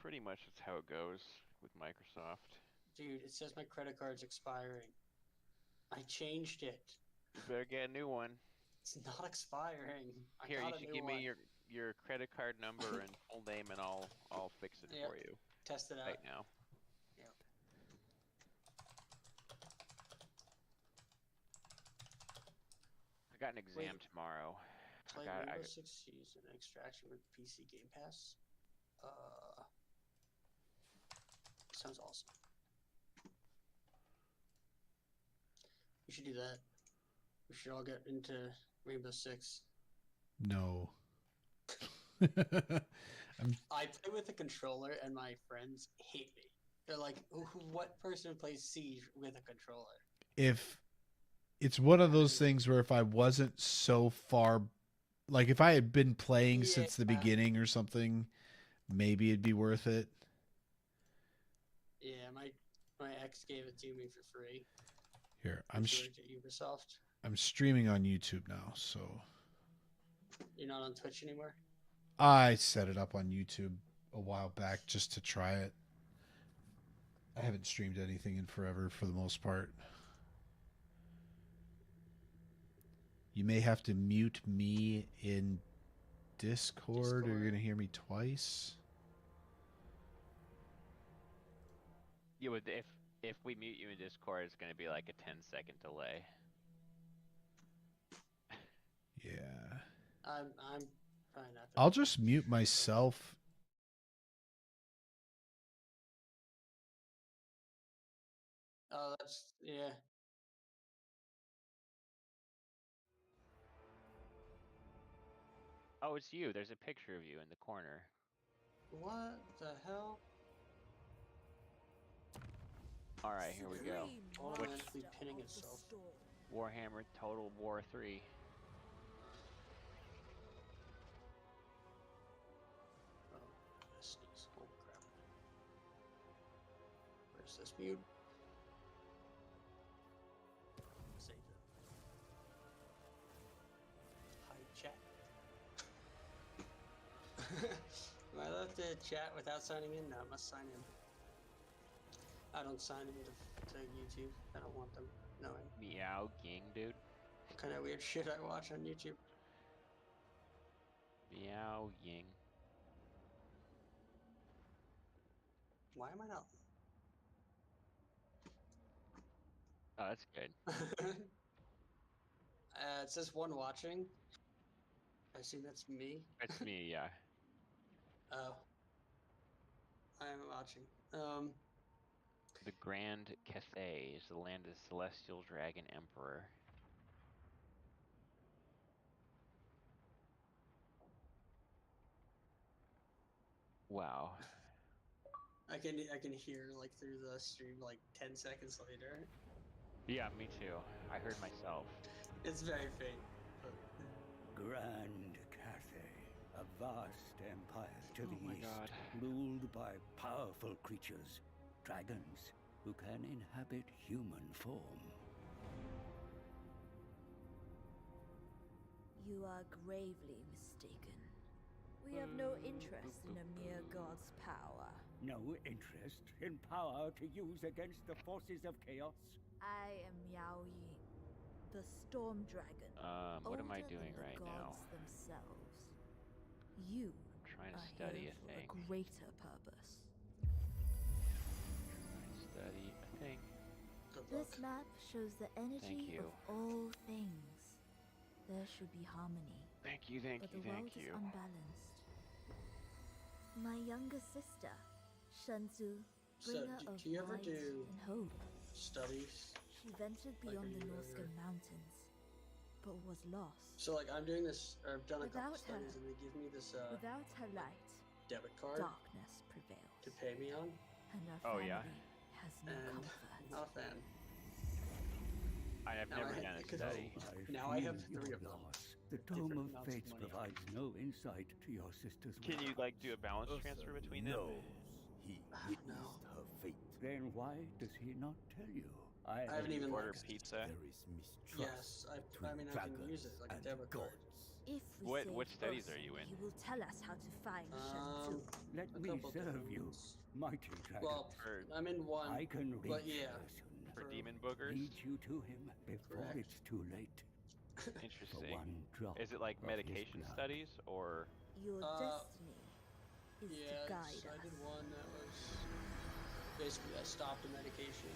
Pretty much that's how it goes with Microsoft. Dude, it says my credit card's expiring. I changed it. You better get a new one. It's not expiring. I Here, you got a should new give me one. your credit card number and full name, and I'll fix it Yep. for you Test it out. right now. Yep. I got an exam tomorrow. Play Rainbow Six Siege and Extraction with PC Game Pass. Sounds awesome. We should do that. We should all get into Rainbow Six. No. I play with a controller, and my friends hate me. They're like, "What person plays Siege with a controller?" If it's one of those things where if I wasn't so far, like if I had been playing since the beginning or something, maybe it'd be worth it. Yeah, my ex gave it to me for free. Here, Ubisoft. I'm streaming on YouTube now, so. You're not on Twitch anymore? I set it up on YouTube a while back just to try it. I haven't streamed anything in forever for the most part. You may have to mute me in Discord. Or you're going to hear me twice. You would if we mute you in Discord, it's going to be like a 10-second delay. Yeah. I'm probably not. I'll just mute myself. Oh, that's yeah. Oh, it's you. There's a picture of you in the corner. What the hell? Alright, here we go. Automatically pinning itself. Warhammer Total War 3. Oh, sneeze. Oh crap. Where's this mute? Save it. Hi, chat. Am I allowed to chat without signing in? No, I must sign in. I don't sign into to YouTube. I don't want them knowing. Meow Ging, dude. What kind of weird shit I watch on YouTube? Meow Ying. Why am I not? Oh, that's good. It says one watching. I assume that's me. It's me, yeah. Oh. I am watching. The Grand Cathay is the land of the Celestial Dragon Emperor. Wow. I can hear like through the stream like 10 seconds later. Yeah, me too. I heard myself. It's very faint. But... Grand Cathay, a vast empire to the east, God. ruled by powerful creatures, dragons who can inhabit human form. You are gravely mistaken. We have no interest in a mere god's power. No interest in power to use against the forces of chaos? I am Yao Ying, the storm dragon. What am I doing older than right the now? gods themselves. You I'm trying to are study here a for thing. a greater purpose. Trying to study a thing. This map shows the energy you. of all things. There should be harmony. Thank you, thank but you, the thank world you. is unbalanced. My younger sister, Shenzu, bringer of do you ever light do and hope. studies? She ventured Like, beyond are the you Norscan ever- mountains, but was lost. So like I'm doing this, or I've done a couple Without her- studies, and they give me this Without her light, debit card darkness prevails. to pay me on, And our Oh, family yeah? has no and comfort. I'm not a fan. I have Now never I- done a because- study. Now I have feel 3 your of them. loss. The Different Tome of amounts of Fates money. provides no insight to your sister's Can you like do a balance whereabouts. transfer between them? knows he witnessed No. her fate. Then why does he not tell you? I haven't even Order like, pizza. There is mistrust Yes, I between mean I dragons can use it like a and debit card. gods. If we What save studies Ursa, are you in? He will tell us how to find Shenzi. Let a me couple serve different you, ones. mighty dragon. Well, For I'm in one, I can reach but yeah, a person. for for- demon boogers? Lead you to him before Correct. it's too late. For Interesting. one drop Is it like of his medication blood. studies or? Your destiny is yeah, to guide I us. did one that was basically I stopped a medication.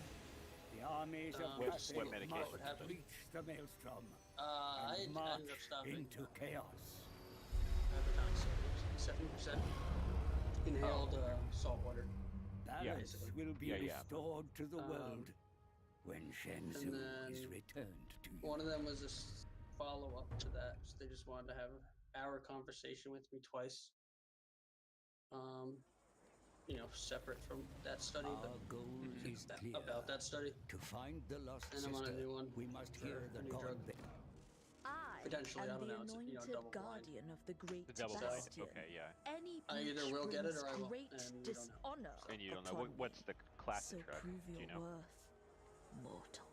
The armies of What- Cathay what medication must happened? reach the maelstrom I and ended march up stopping into chaos. at the time, so it was 70% inhaled salt water. Balance basically. will be Yeah, yeah. restored to the Um, world when Shenzhou then is returned to you. One of them was a follow-up to that. So they just wanted to have an hour conversation with me twice. Separate from that study, Our but goal is clear. about that study. To find the lost And I'm on a sister, new one we must for hear the a new god. drug. I Potentially, I am don't the know, it's, anointed double blind. guardian of the great The double blind. bastion. Okay, yeah. Any I either breach will get it brings or I won't, great and we don't know. dishonor And you don't know upon what's me. the class So of drug? prove Do your you know? worth, mortal.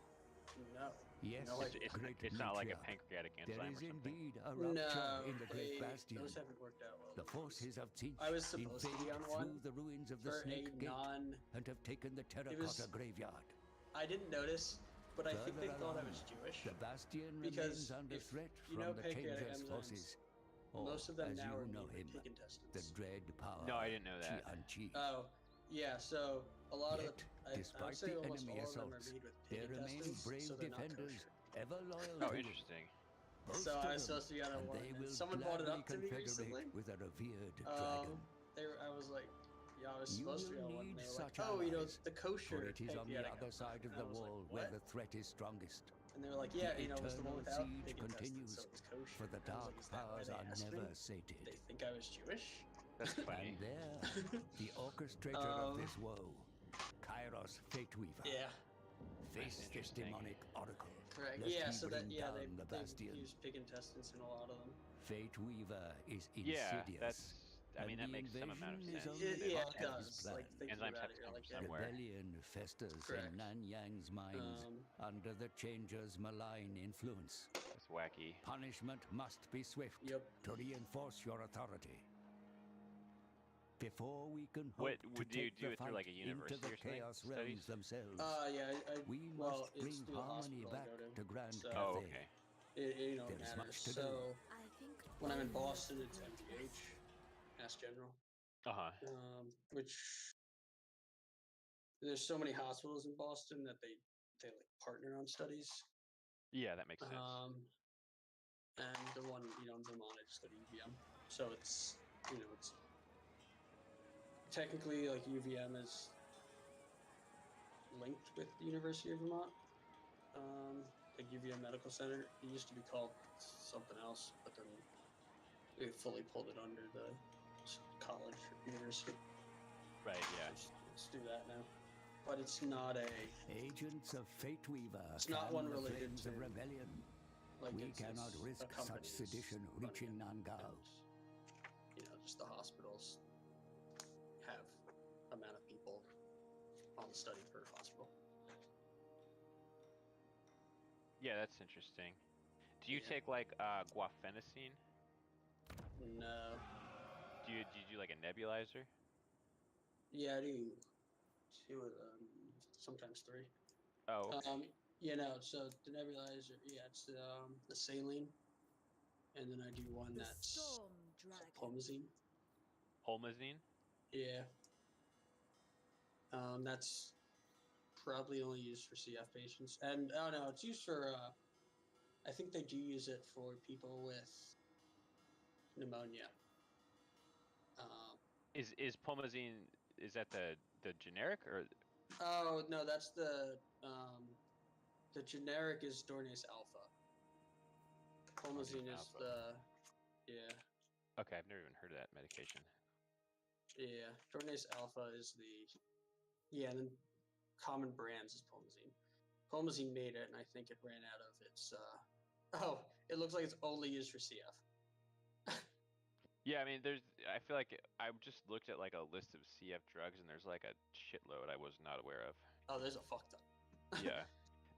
No. Yes, No, great It's not like a matriarch. pancreatic There enzyme is or something. indeed a rupture in the great they, bastion. those haven't worked out well. The forces of Tzeentch I was supposed to be invade on through one the ruins of the for a Snake Gate non. and have taken the terracotta graveyard. I didn't notice, but I think they Further thought I along, was Jewish. The bastion Because remains under if threat you know from the pancreatic Changer's enzymes, forces. Or, most of them as now you are know made him, with pig the intestines. dread power. No, I didn't know that. Chi-An-Chi. Oh, yeah. So a lot Yet, of I would despite say the almost enemy all of them are assaults, made with pig there remain intestines, brave so they're not defenders, kosher. ever loyal Oh, to him. interesting. Most So of I was them, supposed to be on a and one. they And will someone brought it gladly up to me confederate recently. with a revered dragon. I was like, yeah, I was You supposed to be will on one. need And they were like, such oh, allies, the kosher For it is on the pancreatic other enzyme. side of And I the was like, wall where what? the threat is strongest. And they were like, yeah, The it's the one eternal without siege pig intestines, continues, so it's kosher. for the And I was dark like, is that why powers they are asked never me? sated. They think I was Jewish? That's funny. And there, the orchestrator of this woe, Kairos Fateweaver, Yeah, face this interesting. demonic oracle. correct. Lest Yeah, he so that bring yeah, down the they bastion. use pig intestines in a lot of them. Fateweaver is Yeah, insidious. that's. I mean, and that the makes some amount of invasion is sense. only Yeah, part it of his does. plan. Like thinking Enzymes about have it, to you're come like, from somewhere. Rebellion festers Correct. in Nan Yang's minds under the Changer's malign influence. That's wacky. Punishment must be swift Yep. to reinforce your authority. Before we can hope What to would you take do the it through fight like a into university the or something? chaos Studies? realms themselves, Yeah, we well, must it's bring through the harmony hospital I back go to Grand so Cathay. Oh, okay. it There is matters. much to do. So I think when I'm in all Boston, it's your MGH, Mass General, Uh huh. which there's so many hospitals in Boston that they like partner on studies. Yeah, that makes sense. And the one in Vermont, I just go to UVM. So it's it's technically like UVM is linked with the University of Vermont. Like UVM Medical Center. It used to be called something else, but then they fully pulled it under the college or university. Right. Yeah. Let's do that now. But it's not a Agents of Fateweaver, It's not fan one the related flames of to, rebellion. like We it's cannot a risk company such that's sedition running reaching it. Nangao. And, just the hospitals have amount of people on the study per hospital. Yeah, that's interesting. Do you Yeah. take like guafenicine? No. Do you do like a nebulizer? Yeah, I do 2 of them, sometimes 3. Oh, okay. So the nebulizer, it's the saline, and then I do one the that's storm called dragon. pomazine. Holmazine? Yeah. That's probably only used for CF patients, and oh no, it's used for. I think they do use it for people with pneumonia. Is pomazine? Is that the generic or? Oh no, that's the generic is Dornase alpha. Pomazine is alpha. yeah. Okay, I've never even heard of that medication. Yeah, Dornase alpha is and then common brands is Pomazine. Pomazine made it, and I think it ran out of its. It looks like it's only used for CF. Yeah, I mean, I feel like I just looked at like a list of CF drugs, and there's like a shitload I was not aware of. Oh, there's a fuck ton. Yeah.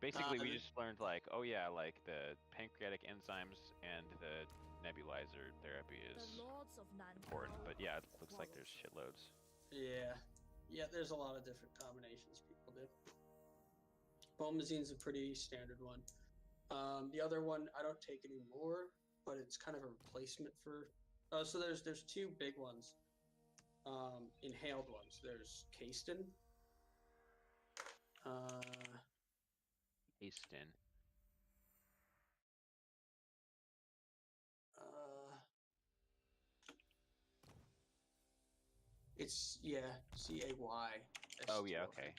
Basically, we the- just learned like, oh yeah, like the pancreatic enzymes and the nebulizer therapy The is lords of Nankai important, but yeah, it are looks like there's qualified. shitloads. Yeah, there's a lot of different combinations people do. Bomazine's a pretty standard one. The other one I don't take anymore, but it's kind of a replacement for. So there's two big ones. Inhaled ones. There's Kasten. Aston. It's Cay. Oh yeah, okay.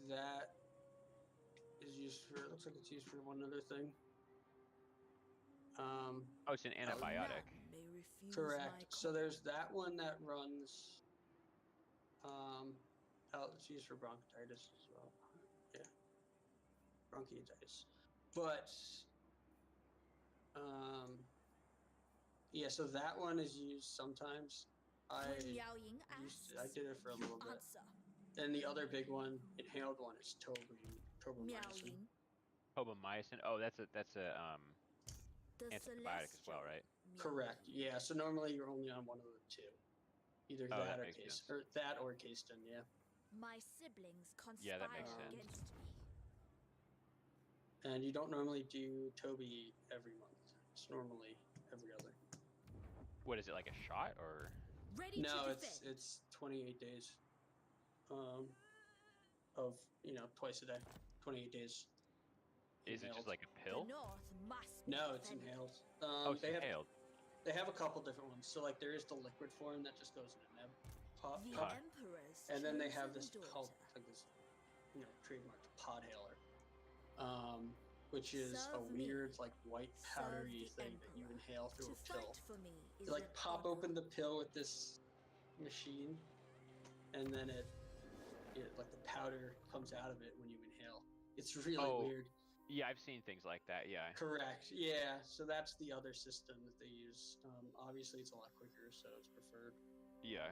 That is used for. Looks like it's used for one other thing. Oh, it's an antibiotic. None may refuse Correct. my So there's that one that runs. It's used for bronchitis as well. Yeah, bronchitis. But so that one is used sometimes. When Yao Ying I did it for a you little bit. answer. And the other big one, inhaled one, is Miao tobramycin. Ying, Tobamycin. Oh, that's a the antibiotic as well, celestial right? Miao Correct. Ying. Yeah. So normally you're only on one of the two, either Oh, that that or makes sense. Kasten. Yeah. My siblings conspire Yeah, that makes sense. against me. And you don't normally do Toby every month. It's normally every other. What is it, like a shot or? Ready No, to it's defend. 28 days. Of twice a day, 28 days. Is it just like a The pill? North must be No, it's defended. inhaled. Oh, it's they have inhaled. they have a couple different ones. So like there is the liquid form that just goes in a neb pot, The Huh. Emperor's and then they have chosen this called daughter. like this, trademarked podhaler, which is a Serve me. weird like white Serve powdery the thing that you Emperor. inhale through To a pill. fight for me is You like an pop honor. open the pill with this machine, and then it like the powder comes out of it when you inhale. It's really Oh. weird. Yeah, I've seen things like that. Yeah. Correct. Yeah. So that's the other system that they use. Obviously, it's a lot quicker, so it's preferred. Yeah.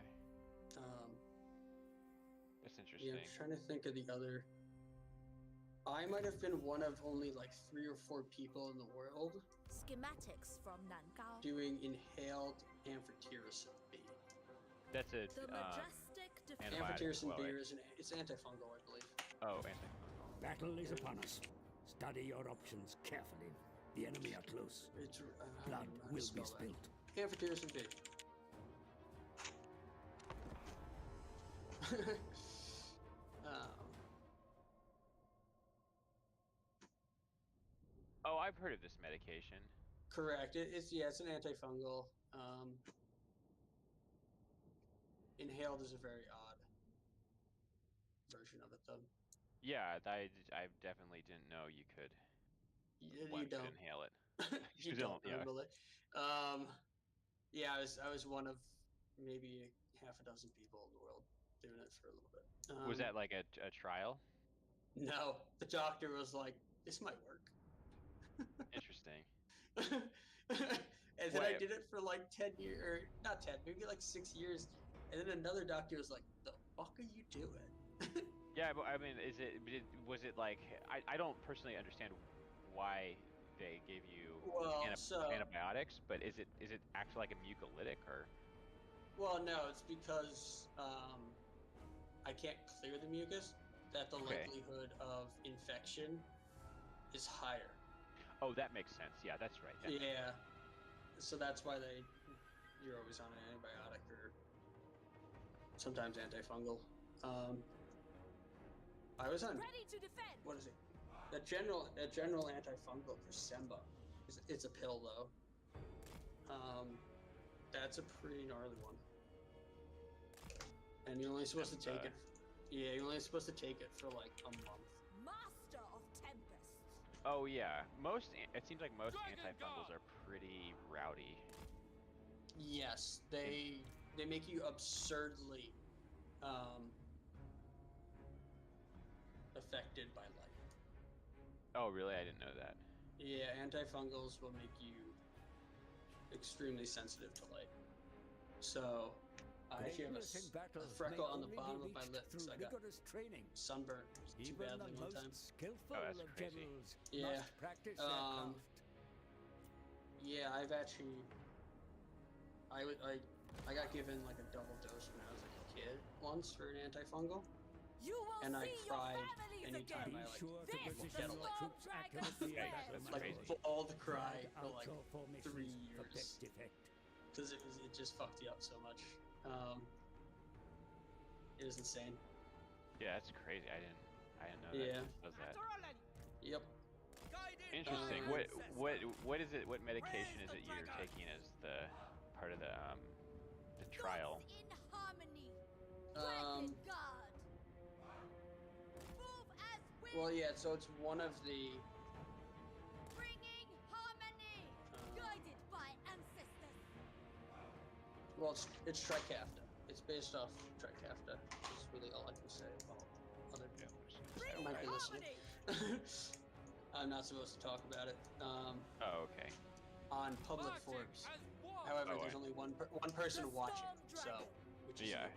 That's Yeah, interesting. I'm trying to think of the other. I might have been one of only like 3 or 4 people in the world Schematics from Nankao. doing inhaled amphotericin B. That's a The majestic defense. antibiotic as Amphotericin well, B right? it's antifungal, I believe. Oh, antifungal. Battle is upon us. Study your options carefully. The enemy are close. It's Blood will be spilled. Amphotericin B. Oh, I've heard of this medication. Correct. It's an antifungal. Inhaled is a very odd version of it, though. Yeah, I definitely didn't know you could. You One don't. could inhale it. You You don't don't, yeah. Google it. Yeah, I was one of maybe half a dozen people in the world doing it for a little bit. Was that like a trial? No, the doctor was like, "This might work." Interesting. And then I Wait. did it for like 10 years, or not 10, maybe like 6 years. And then another doctor was like, "The fuck are you doing?" Yeah, but I mean, was it like I don't personally understand why they gave you Well, so antibiotics, but is it actually like a mucolytic or? well, no, it's because I can't clear the mucus. That the Okay. likelihood of infection is higher. Oh, that makes sense. Yeah, that's right. That makes Yeah, so that's why you're always on an antibiotic or sometimes antifungal. I was on Ready to defend. what is it? A general antifungal for Semba. It's a pill though. That's a pretty gnarly one. And you're only supposed to take Semba. it. Yeah, you're only supposed to take it for like a month. Master of Tempest. Oh yeah, it seems like most antifungals are pretty rowdy. Yes, they make you absurdly affected by light. Oh really? I didn't know that. Yeah, antifungals will make you extremely sensitive to light. So I actually have Greatness in battle a freckle may on the only be bottom of my reached lip through because I got rigorous training. sunburnt too Even badly the one most time. skillful Oh, that's of crazy. generals Yeah, must practice their craft. Yeah, I've actually. I got given like a double dose when I was like a kid once for an antifungal, You will and I see your cried families anytime again. I like Sure to This position get a your light. troops accurately Yeah, at battle that's Like crazy. markers. bawled cry Drag for out like your 3 formations for years best effect. because it just fucked you up so much. It was insane. Yeah, that's crazy. I didn't know Yeah. that does that. Yep. Interesting. Um, What is it? What medication is it you're taking as the part of the trial? Gods in harmony. Um, Dragon God. Move as wind. Well, yeah. So it's one of the. Bringing harmony. Guided by ancestors. Well, it's Tricafta. It's based off Tricafta. Is really all I can say about other Yeah, Bring might be harmony. listening. I'm not supposed to talk about it. Oh, okay. On public forums. However, Oh, there's only one person The watching, Storm so Dragon. which is Yeah, you.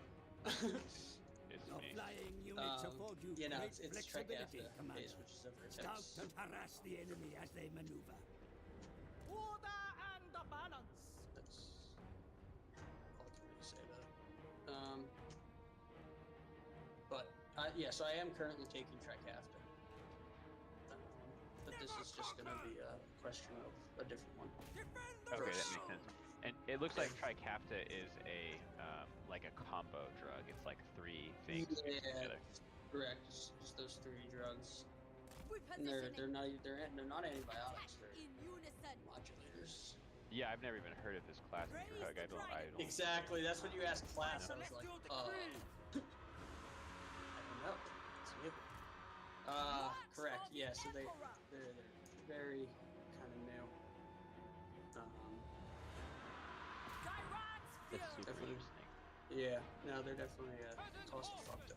it's Your me. flying units afford you You know, great it's flexibility, Tricafta Commander. base, which is a Scout vertex. and harass the enemy as they maneuver. Order and balance. That's all I can really say about it. But yeah, so I am currently taking Tricafta. But this is just going to be a question of a different one. Okay, that makes sense. And it looks like Tricafta is a like a combo drug. It's like 3 things mixed Yeah, together. correct. Just those 3 drugs. And Repositioning. they're not antibiotics. Attack They're in unison. modulators. Yeah, I've never even heard of this class of Raise drug. the I don't. Exactly. That's when you ask class. I was Celestial like, decree. I don't know. It's new. Correct. of the Yeah. So Emperor. they're very kind of new. Tyrant's That's fury. super Definitely. interesting. Yeah. No, they're definitely cost fucked up.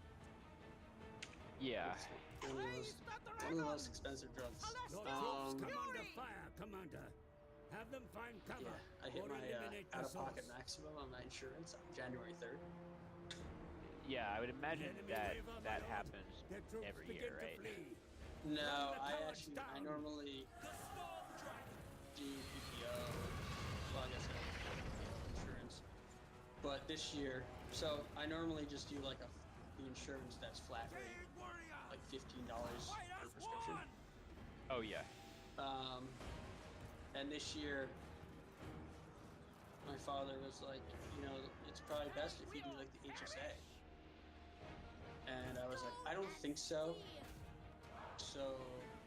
Yeah. It's one of the most expensive drugs. Your Um, troops come under fire, Commander. Have them find cover Yeah, I hit or my eliminate the out-of-pocket source. maximum on my insurance on January 3rd. Yeah, I would imagine enemy that waver, my that lord. happens Their troops every begin year, to right? flee. No, Run the I cowards down. normally do PPO. Well, I guess I have insurance. But this year, so I normally just do like the insurance that's flat rate, like $15 per prescription. Oh yeah. And this year, my father was like, it's probably best if you do like the HSA. And I was like, I don't think so. So,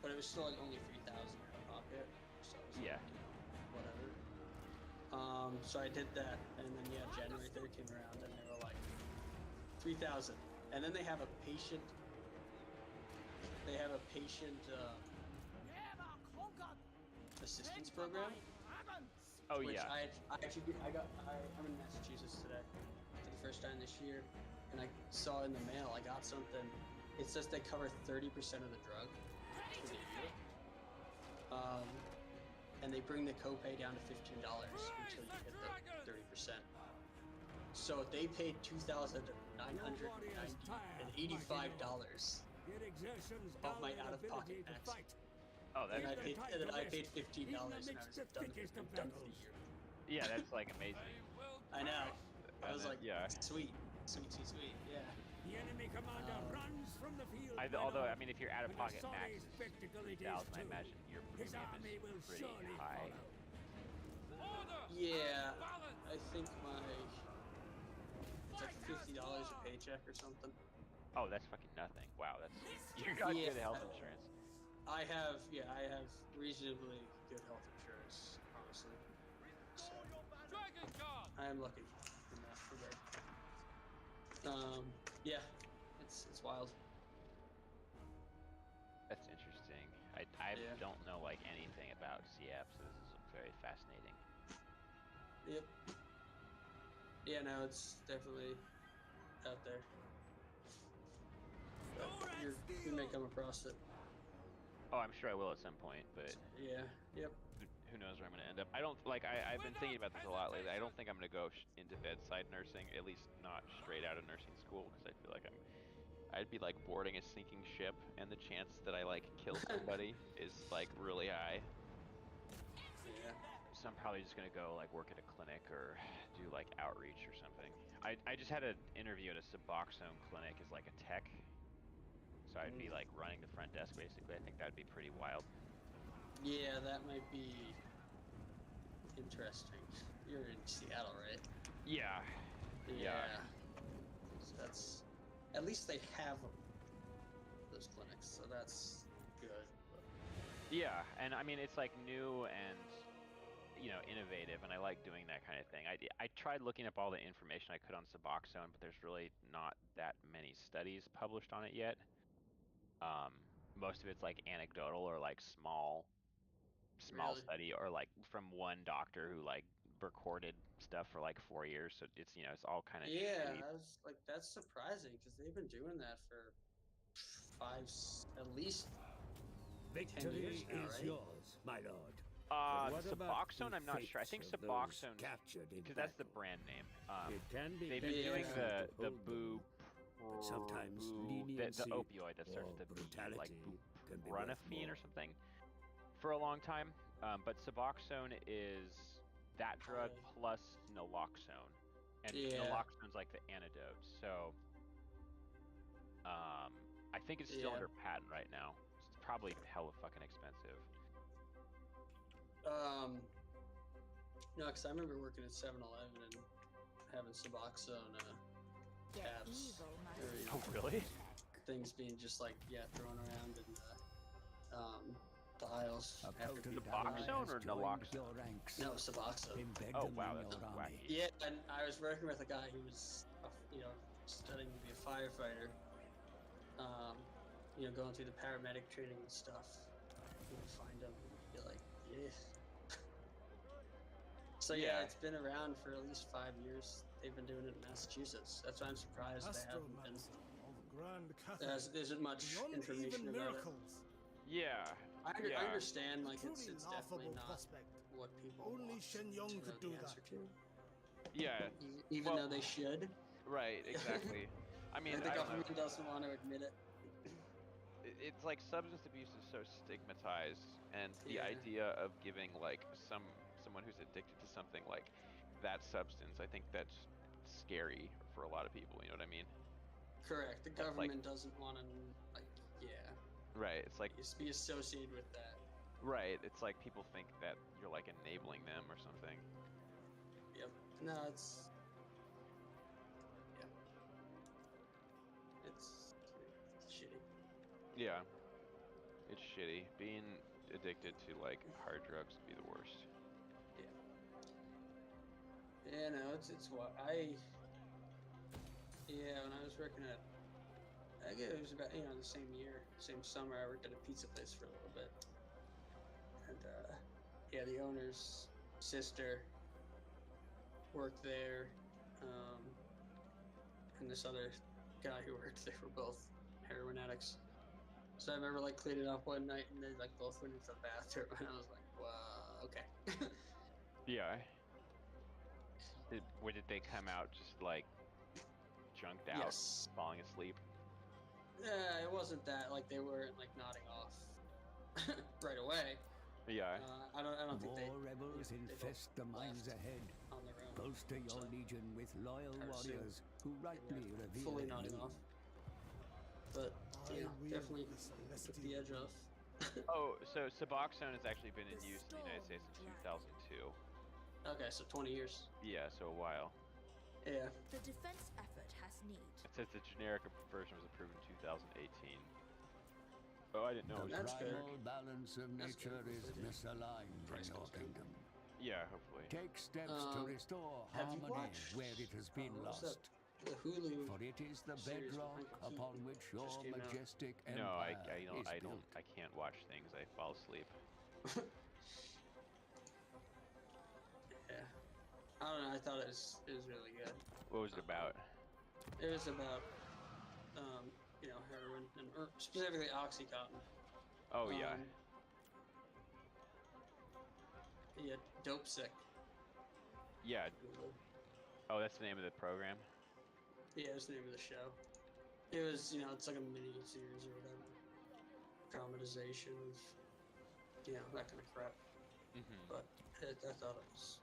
but it was still like only $3,000 out of pocket. So I was Yeah. like, whatever. So I did that, and then yeah, January 3rd came around, and they were like 3,000. And then they have a patient. Assistance program. Oh Which yeah. I'm in Massachusetts today for the first time this year, and I saw in the mail I got something. It says they cover 30% of the drug for the year, and they bring the copay down to $15 until you hit the 30%. So they paid $2,985 Your exertions of my dull their out-of-pocket ability to max. fight. Oh, that's And I Give them paid, time and then to I paid rest, $15, even and I amidst was the done thickest for of the battles. year. yeah. That's like amazing. I know. I was then- like, yeah. sweet, yeah. The enemy commander runs from the field. Although my I mean, if your lord, and a out-of-pocket sorry max is spectacle it is 3,000, I too. imagine your His premium army is will pretty surely high. follow. Yeah, I think it's like $50 a paycheck or something. Oh, that's fucking nothing. Wow, that's you got Yeah. good health insurance. I have reasonably good health insurance, honestly. So, I am lucky in that regard. Yeah, it's wild. That's interesting. I Yeah. don't know like anything about CF, so this is very fascinating. Yep. Yeah, no, it's definitely out there. But you may come across it. Oh, I'm sure I will at some point, but Yeah. Yep. who knows where I'm gonna end up. I don't like. I've been thinking about this a lot lately. I don't think I'm gonna go into bedside nursing, at least not straight out of nursing school, because I feel like I'd be like boarding a sinking ship, and the chance that I like kill somebody is like really high. Yeah. So I'm probably just gonna go like work at a clinic or do like outreach or something. I just had an interview at a Suboxone clinic as like a tech. So I'd be like running the front desk basically. I think that'd be pretty wild. Yeah, that might be interesting. You're in Seattle, right? Yeah. Yeah. So that's at least they have them, those clinics, so that's good. But... Yeah, and I mean it's like new and innovative, and I like doing that kind of thing. I tried looking up all the information I could on Suboxone, but there's really not that many studies published on it yet. Most of it's like anecdotal or like small Really? study or like from one doctor who like recorded stuff for like 4 years. So it's all kind of Yeah, shitty. I was like, that's surprising because they've been doing that for at least 10 Victory years now, is right? yours, my lord. But what about Suboxone, the I'm not sure. I think fates of those Suboxone, captured in because that's the battle? brand name. It can be They've been doing beneficial the to hold them, but sometimes leniency the opioid that starts or with the B, like brutality can be worth buprenorphine or more. something, for a long time. But Suboxone is that drug Right. plus naloxone, and Yeah. naloxone's like the antidote. So, I think it's still Yeah. under patent right now. It's probably hella fucking expensive. No, because I remember working at 7-Eleven and having Suboxone Get tabs. evil, my Or, you know, Oh, really? things being just like thrown around in the aisles A after potent people Suboxone ally died. has or joined naloxone? your ranks. No, Suboxone. Embed Oh, them wow, in that's your army. wacky. Yeah, and I was working with a guy who was, studying to be a firefighter. Going through the paramedic training and stuff. Find him and be like, yeah. So yeah, it's been around for at least 5 years. They've been doing it in Massachusetts. That's why I'm surprised they haven't been. Astromancer of Grand There Cathedral. isn't much Beyond information even about miracles. Yeah. it. I Yeah. understand, A like truly it's laughable definitely not prospect. what people Only want Shen to Yong know could the do answer that. to, Yeah. even Well, though they should. Right, exactly. I mean, The I don't know. government doesn't want to admit it. It's like substance abuse is so stigmatized, and the Yeah. idea of giving like someone who's addicted to something like that substance, I think that's scary for a lot of people. You know what I mean? Correct. The That's like government doesn't want to, right. It's like just be associated with that. right. It's like people think that you're like enabling them or something. Yep. No, it's shitty. Yeah, it's shitty. Being addicted to like hard drugs would be the worst. Yeah, no, it's what when I was working at, I guess it was about, the same year, same summer, I worked at a pizza place for a little bit. And, the owner's sister worked there, and this other guy who worked there were both heroin addicts. So I remember, like, cleaning up one night, and they, like, both went into the bathroom, and I was like, wow, okay. Yeah. Where did they come out just like junked out, Yes. falling asleep? It wasn't that, like, they weren't, like, nodding off right away. Yeah. I don't think they. More rebels they infest both the mines left ahead. on their own. Bolster your So, legion with loyal I assume warriors who rightly they weren't revere fully you. nodding off. But definitely took the edge off. Oh, so Suboxone has actually been in use in the United States in Storm 2002. Okay, so 20 years. Yeah, so a while. Yeah. The defense effort has need. It says the generic version was approved in 2018. Oh, I didn't know it The was That's good. primal balance of That's nature good. is misaligned Price in your goes down. kingdom. Yeah, hopefully. Take steps to restore Have you harmony watched where it has been what was lost. that? The Hulu. For it is the series with bedrock Michael Keaton upon which your just came out. majestic No, I empire don't is built. I can't watch things. I fall asleep. Yeah. I don't know. I thought it was really good. What was it about? It was about heroin or specifically OxyContin. Oh yeah. Um, Yeah, Dope Sick. Yeah. Oh, that's the name of the program? Yeah, it's the name of the show. It was, it's like a mini series or whatever. Dramatization of, that kind of crap. Mhm. But I thought it was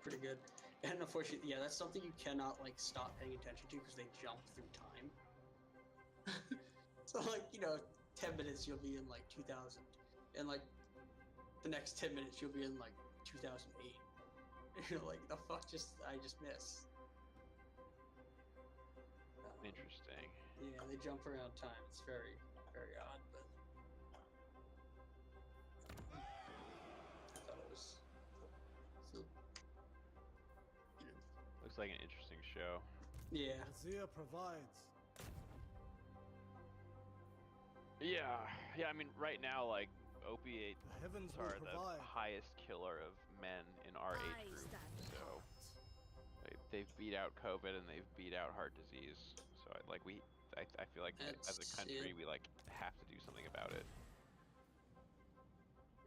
pretty good. And unfortunately, yeah, that's something you cannot like stop paying attention to because they jump through time. So like 10 minutes you'll be in like 2000, and like the next 10 minutes you'll be in like 2008. And you're like, the fuck I just missed. Interesting. Yeah, they jump around time. It's very, very odd, but I thought it was so, Looks like an interesting show. yeah. Azir provides. Yeah, I mean, right now, like, opiates The heavens will are the provide. highest killer of men in our I age group. stand So apart. they've beat out COVID and they've beat out heart disease. So I feel like as a That's country it. we like have to do something about it.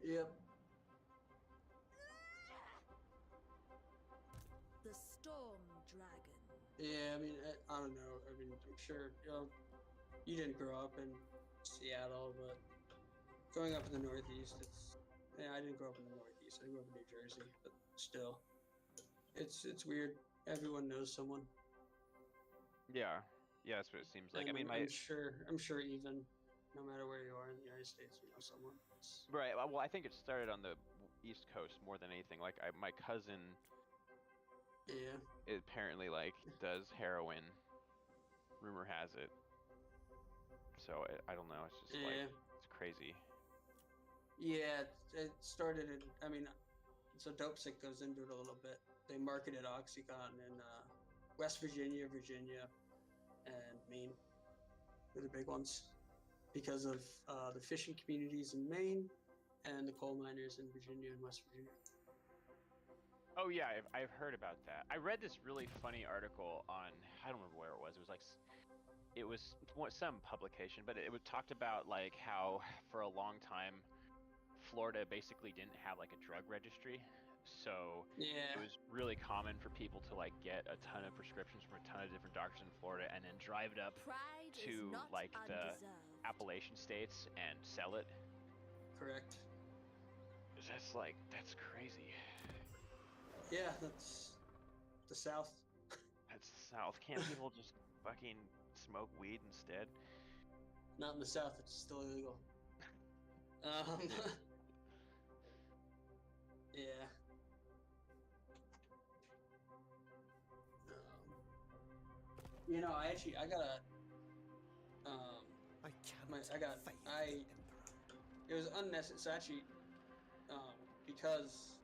Yep. The storm dragon. Yeah, I mean, I don't know. I mean, I'm sure you didn't grow up in Seattle, but growing up in the Northeast, I didn't grow up in the Northeast. I grew up in New Jersey, but still, it's weird. Everyone knows someone. Yeah, that's what it seems like. And I mean, I'm sure even no matter where you are in the United States, you know someone. right. Well, I think it started on the East Coast more than anything. Like, my cousin Yeah. apparently like does heroin. Rumor has it. So I don't know. It's just like it's crazy. Yeah, it started in. I mean, so Dopesick goes into it a little bit. They marketed OxyContin in West Virginia, and Maine. They're the big ones because of the fishing communities in Maine and the coal miners in Virginia and West Virginia. Oh yeah, I've heard about that. I read this really funny article on, I don't remember where it was. It was some publication, but it talked about like how for a long time Florida basically didn't have like a drug registry. So Yeah. it was really common for people to like get a ton of prescriptions from a ton of different doctors in Florida and then drive it up Pride is to not like the undeserved. Appalachian states and sell it. Correct. That's crazy. Yeah, that's the South. That's the South. Can't people just fucking smoke weed instead? Not in the South. It's still illegal. Yeah. I got a. I cannot I got. fight I. the Emperor. It was unnecessary. So actually, because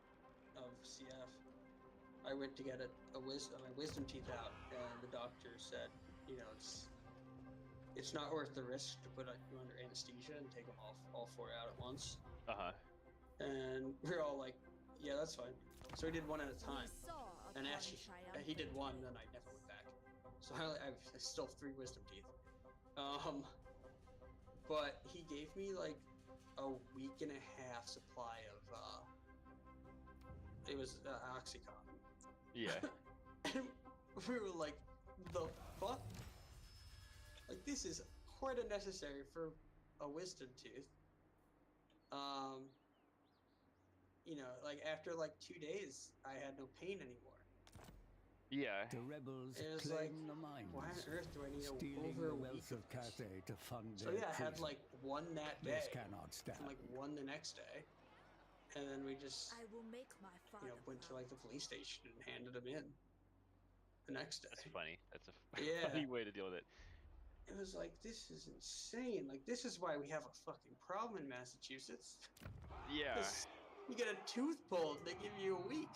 of CF, I went to get my wisdom teeth out, and the doctor said, it's not worth the risk to put you under anesthesia and take them all four out at once. Uh-huh. And we're all like, yeah, that's fine. So we did one at a time. We saw And upon actually, he did one, and then I never went back. So I still have 3 wisdom teeth. But he gave me like a week and a half supply of it was OxyContin. Yeah. And we were like, the fuck? Like, this is quite unnecessary for a wisdom tooth. Like after like 2 days, I had no pain anymore. Yeah. The rebels It was claim like, the mines, why on earth do I need stealing over the a week wealth of of this? Cathay to fund So their yeah, I had treason. like one that day, This cannot stand. and like one the next day, and then we just I will make my father went to like the proud. police station and handed them in the next day. That's funny. That's a Yeah. funny way to deal with it. It was like, this is insane. Like, this is why we have a fucking problem in Massachusetts. Yeah. 'Cause you get a tooth pulled, they give you a week.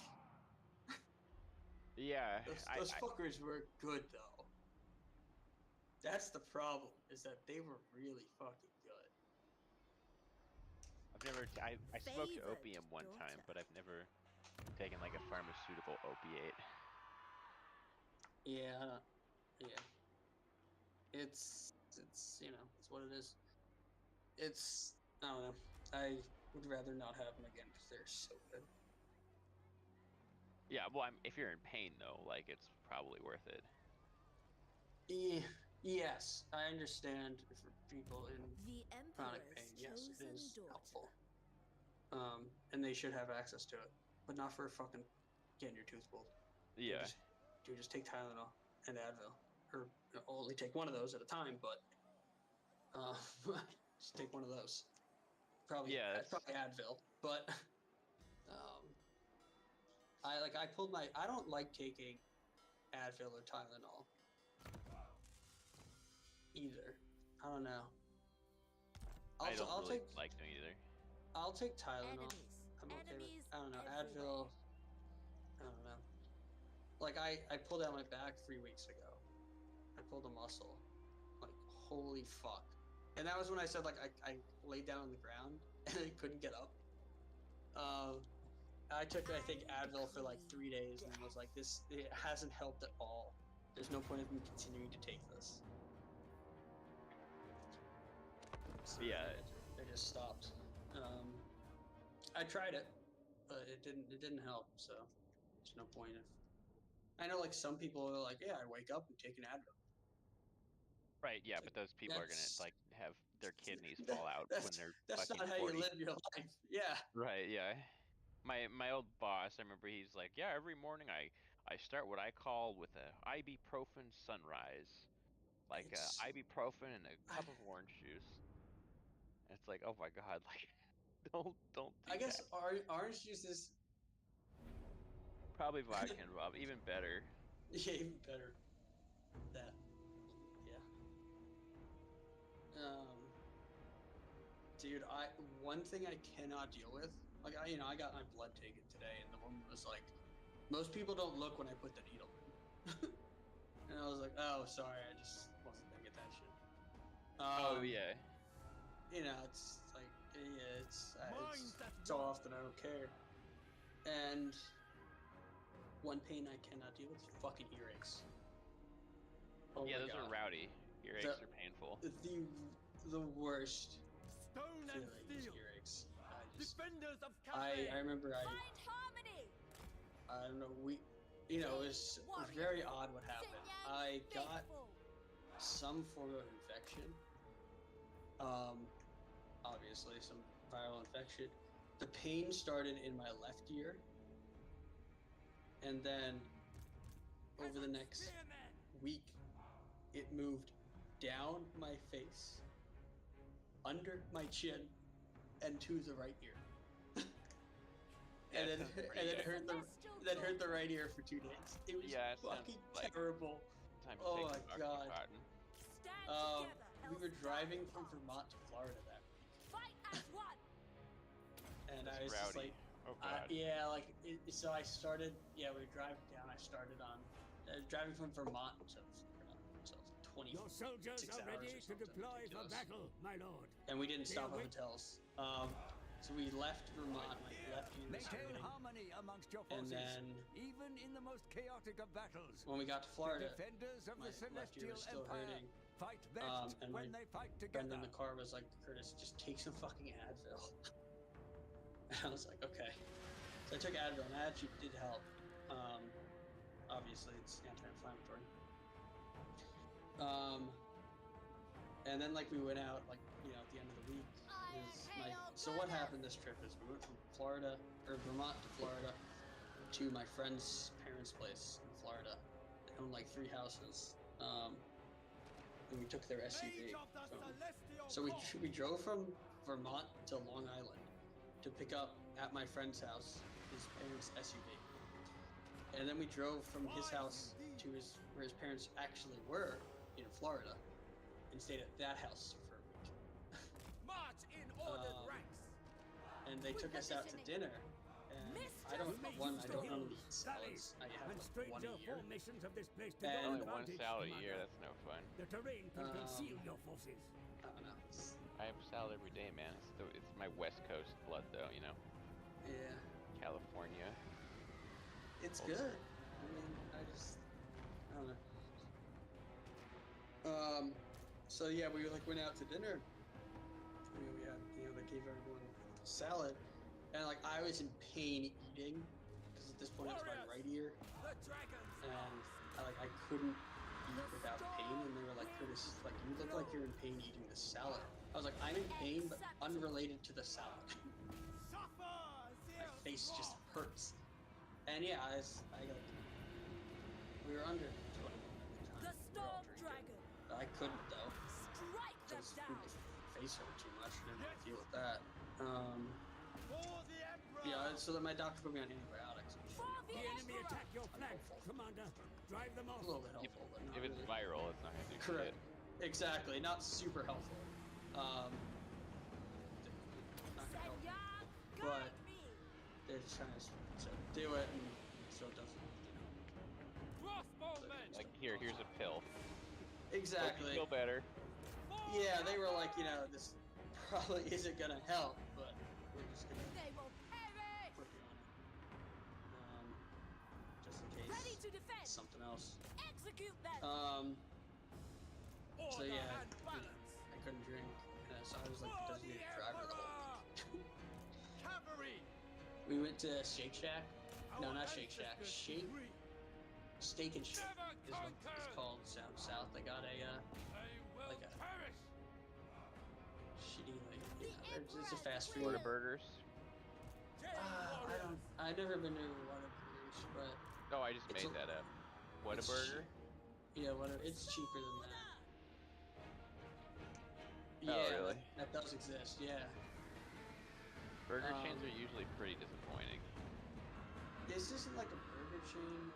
Yeah. Those fuckers were good though. That's the problem, is that they were really fucking good. I've never. I smoked Favored opium one time, daughter. but I've never taken like a pharmaceutical opiate. Yeah. It's it's what it is. I don't know. I would rather not have them again because they're so good. Yeah. Well, if you're in pain though, like it's probably worth it. Yes, I understand for people in The chronic Emperor's pain. Yes, it chosen is daughter. helpful. and they should have access to it, but not for fucking getting your tooth pulled. Yeah. You just take Tylenol and Advil, or only take one of those at a time, but just take one of those. Probably, Yeah, probably Advil, but I pulled my. I don't like taking Advil or Tylenol either. I don't know. I don't I'll really take like them either. I'll take Tylenol. Enemies. I'm okay with. Enemies I don't know everywhere. Advil. I don't know. Like I pulled out my back 3 weeks ago. I pulled a muscle. Like holy fuck. And that was when I said like I laid down on the ground and I couldn't get up. I took I think Advil for like 3 days and was like it hasn't helped at all. There's no point of me continuing to take this. So Yeah. I just stopped. I tried it, but it didn't help. So there's no point of. I know like some people are like, yeah, I wake up and take an Advil. Right, yeah, Like, but those people are gonna that's- like have their kidneys fall out when they're that's fucking not how 40. you live your life. Yeah. Right, yeah. My old boss, I remember he's like, yeah, every morning I start what I call with a ibuprofen sunrise, like It's- ibuprofen and a cup of orange juice. And it's like, oh my god, like don't do I guess that. orange juice is Probably vodka and Bob, even better. yeah, even better. That yeah. Dude, one thing I cannot deal with, like I got my blood taken today, and the woman was like, "Most people don't look when I put the needle in," and I was like, "Oh, sorry, I just wasn't thinking that shit." Oh yeah. You know, it's like yeah, it's so often I don't care, and one pain I cannot deal with is fucking earaches. Oh Yeah, my those God. are rowdy. Earaches are painful. The worst Stone and feeling is steel. earaches. Defenders of I Cathay. remember Find harmony. I don't know it was very odd what happened. I got some form of infection. Obviously some viral infection. The pain started in my left ear, and then over the next week, it moved down my face, under my chin, and to the right ear. and then hurt the right ear for 2 days. It was Yeah, it sounds fucking like terrible. Time to Oh take my some God. Oxycontin. Stand together. We were else driving die from apart. Vermont to Florida that week, Fight as one. and That's I was just rowdy. like, Oh god. yeah, like so I started. Yeah, we were driving down. I started on driving from Vermont to Florida, so 20. Your soldiers 6 are hours ready or to something deploy for ridiculous. battle, my lord. And we didn't They stop at await- hotels. So we left Vermont. My left ear was Maintain hurting, harmony amongst your and forces, then even in the most chaotic of battles. when we got to Florida, The defenders of my the left ear celestial was still empire hurting. fight best And when my they fight friend together. in the car was like, "Curtis, just take some fucking Advil." And I was like, "Okay." So I took Advil, and that actually did help. Obviously, it's anti-inflammatory. And then like we went out like at the end of the week. So what happened this trip is we went from Vermont to Florida to my friend's parents' place in Florida. They own like 3 houses. And we took their SUV. Age of the celestial So court. we drove from Vermont to Long Island to pick up at my friend's house his parents' SUV. And then we drove from his house to where his parents actually were in Florida and stayed at that house for a week. March in ordered Um, ranks. And they took us out to dinner. And I don't normally eat salads. I have and like stranger one a year. formations of this place to And- your Only one advantage, salad a commander. year, that's no fun. The terrain can conceal Um, your forces. I don't know. I have salad every day, man. It's my West Coast blood, though, you know? Yeah, California. it's Also- good. I mean, I don't know. So yeah, we went out to dinner. We had, they gave everyone salad, and like I was in pain eating because at this point it was my right ear, The dragons. and I couldn't eat without pain. And they were like, "Curtis, like you look like you're in pain eating this salad." I was like, "I'm in pain, but unrelated to the salad." Suffer face just hurts. And yeah, I got. We were under 20 The at the time. We were all Storm drinking. Dragon. I couldn't though. Strike them Because down. my face hurt too much. I didn't want to deal with that. For the Emperor! Yeah, so then my doctor put me on antibiotics. Which For the The enemy Emperor. attack your flank, Unhelpful. Commander. Drive them a off. little bit helpful, but not If it's really. viral, it's not gonna do Correct. shit. Exactly. Not super helpful. Not Send helpful. ya, But- guide me. They're just trying to do it, and so it doesn't. Crossbowmen! Like here's a pill. Hope Exactly. you feel better. For Yeah, the they were like, Emperor! this probably isn't gonna help, but we're just gonna They will perish. put you on it. Just in Ready case to defend. something else. Execute them. Order So yeah, and balance! I couldn't drink, so I was like the For the designated driver the whole Emperor! Cavalry! week. We went to Shake Shack. No, Our not Shake Shack. ancestors free. Steak and Shake Never is what it's conquered. called down south. They got a They will Like a- perish! shitty like The it's a Emperor fast food. will- Whataburgers. I've never been to Whataburgers, but Oh, I just It's made a- that up. it's Whataburger? yeah, whatever. It's cheaper than that. Oh, Yeah, really? that does exist. Yeah. Burger chains Um, are usually pretty disappointing. This isn't like a burger chain.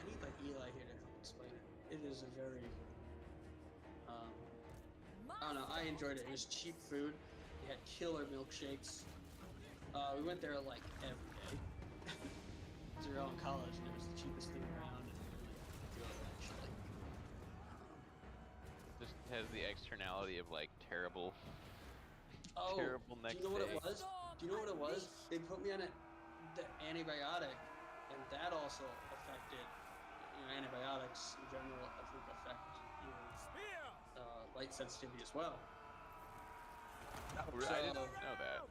I need like Eli here to help explain it. It is a very I don't know. I enjoyed it. It was cheap food. They had killer milkshakes. We went there like every day. 'Cause we were all in college, and it was the cheapest thing around. And we really had to go actually. Just has the externality of like terrible. Oh, Terrible do next you know what it day. was? Do you know what it was? They put me on the antibiotic, and that also affected. Antibiotics in general, I think, affect your Spear! light sensitivity as well. I didn't know that.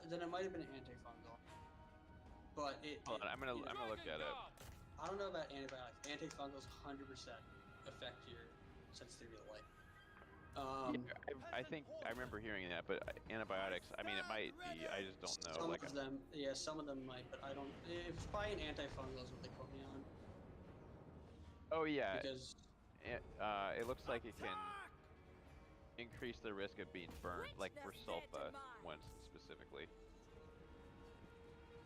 Then it might have been an antifungal. But Hold on, I'm gonna look that up. Guard! I don't know about antibiotics. Antifungals 100% affect your sensitivity to light. I think I remember hearing that, but antibiotics. I mean, it might be. I just don't know. Some Like, of them, yeah, some of them might, but I don't. If probably an antifungal is what they put me on oh yeah, because it looks like it can Attack! increase the risk of being burned, like for Witness their sulfa demise. ones specifically.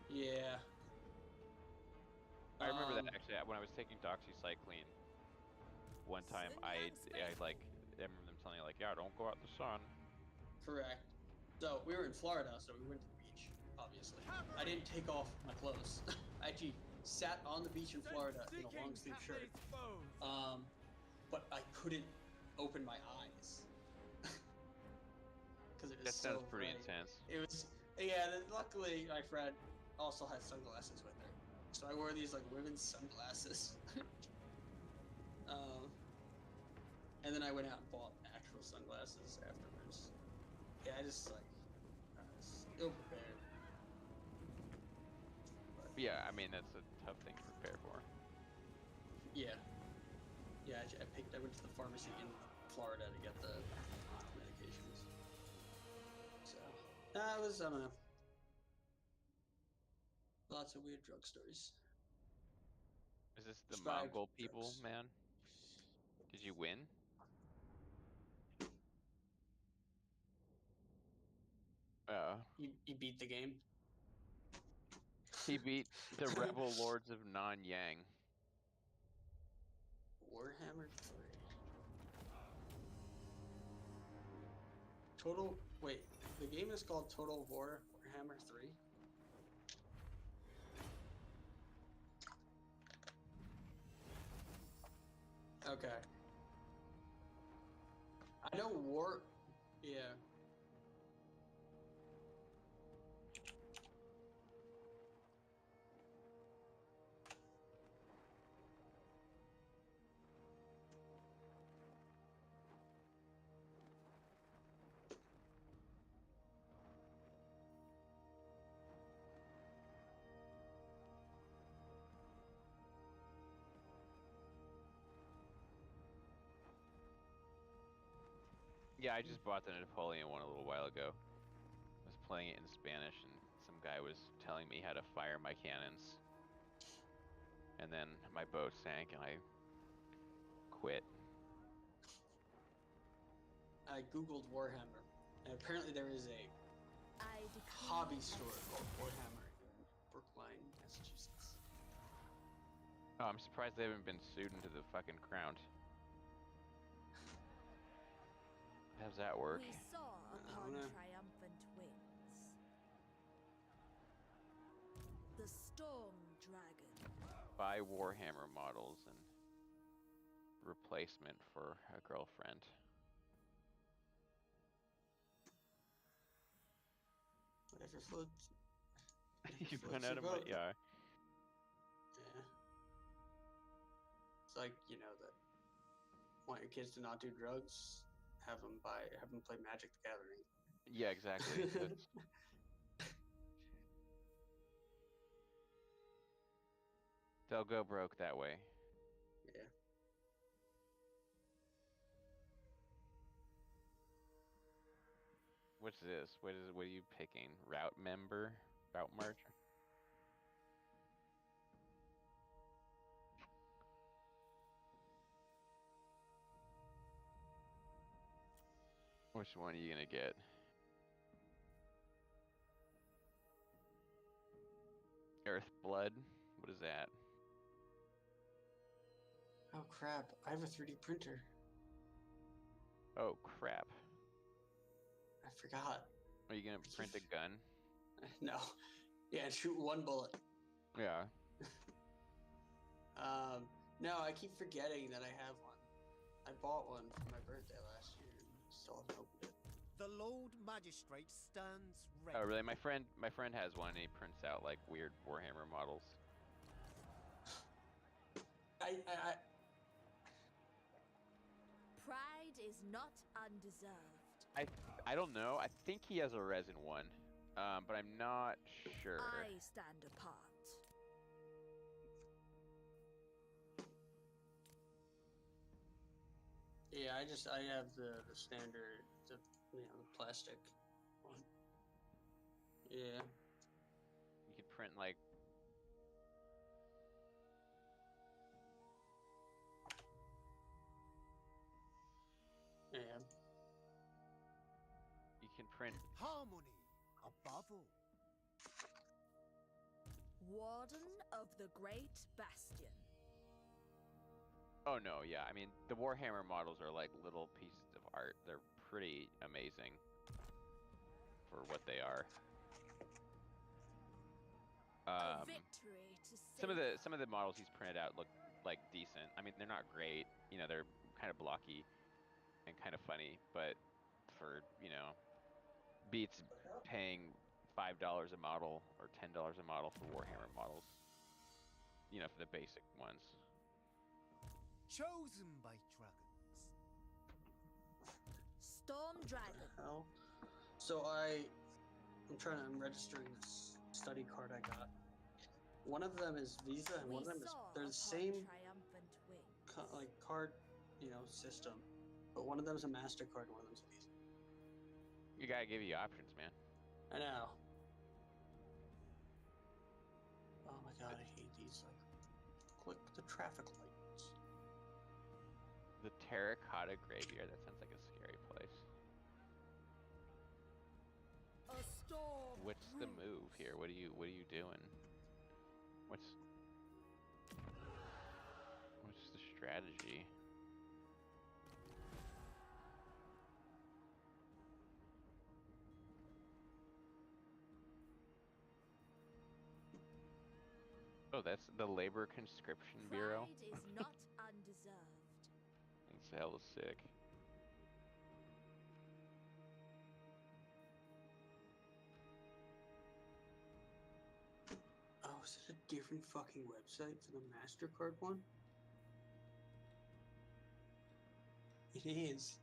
yeah. I remember that Um, actually when I was taking doxycycline. One time, I like I remember them telling me like, yeah, don't go out in the sun. Correct. So we were in Florida, so we went to the beach. Obviously, I didn't take off my clothes. I actually sat on the beach in Florida in a long sleeve shirt. But I couldn't open my eyes because it was That sounds so pretty bright. intense. It was, yeah. Luckily, my friend also had sunglasses with her, so I wore these like women's sunglasses. And then I went out and bought actual sunglasses afterwards. Yeah, I just like I was ill prepared. But, Yeah, I mean that's a tough thing to prepare for. yeah, yeah. I went to the pharmacy in Florida to get the medications. So I don't know. Lots of weird drug stories. Is this the Prescribed Mongol people, drugs. man? Did you win? You beat the game. He beat the rebel lords of Nanyang. Warhammer 3. Total. Wait, the game is called Total War Warhammer 3. Okay. I know War. Yeah. Yeah, I just bought the Napoleon one a little while ago. I was playing it in Spanish and some guy was telling me how to fire my cannons. And then my boat sank and I quit. I googled Warhammer, and apparently there is a I decree hobby store called Warhammer in Brookline, Massachusetts. Oh, I'm surprised they haven't been sued into the fucking ground. How's that work? we soar upon know. triumphant wings. The Storm Dragon. Buy Warhammer models and replacement for a girlfriend. Whatever floats. You floats run your out of my boat. yeah. Yeah. It's like, you know, that want your kids to not do drugs, have them play Magic the Gathering. Yeah, exactly. That's, they'll go broke that way. Yeah. What's this? What are you picking? Route member? Route marcher? Which one are you gonna get? Earth blood? What is that? Oh crap! I have a 3D printer. Oh crap. I forgot. Are you gonna print a gun? No. Yeah, shoot one bullet. Yeah. No, I keep forgetting that I have one. I bought one for my birthday last year and still haven't opened it. The Lord Magistrate stands ready. Oh really? My friend has one and he prints out like weird Warhammer models. I Pride is not undeserved. I don't know. I think he has a resin one. But I'm not sure. I stand apart. Yeah, I have the standard, the plastic one. Yeah. You could print like Yeah. you can print Harmony above all. Warden of the Great Bastion. oh no, yeah. I mean the Warhammer models are like little pieces of art. They're pretty amazing for what they are. A victory to Some of the models he's printed out look like decent. I mean they're not great. You know, they're kind of blocky and kind of funny, but for, you know, beats paying $5 a model or $10 a model for Warhammer models. You know, for the basic ones. Chosen by dragons. Storm Dragon. Hell. So I'm registering this study card I got. One of them is Visa, and one of them is they're the same card, system, but one of them is a Mastercard, and one of them's a Visa. You gotta give you options, man. I know. Oh my god, I hate these. Like, click the traffic lights. The Terracotta Graveyard. That sounds like a scary place. A storm. What's the move here? What are you doing? What's the strategy? Oh, that's the Labor Conscription Bureau. Pride is not undeserved. That's hella sick. Oh, is it a different fucking website for the MasterCard one? It is.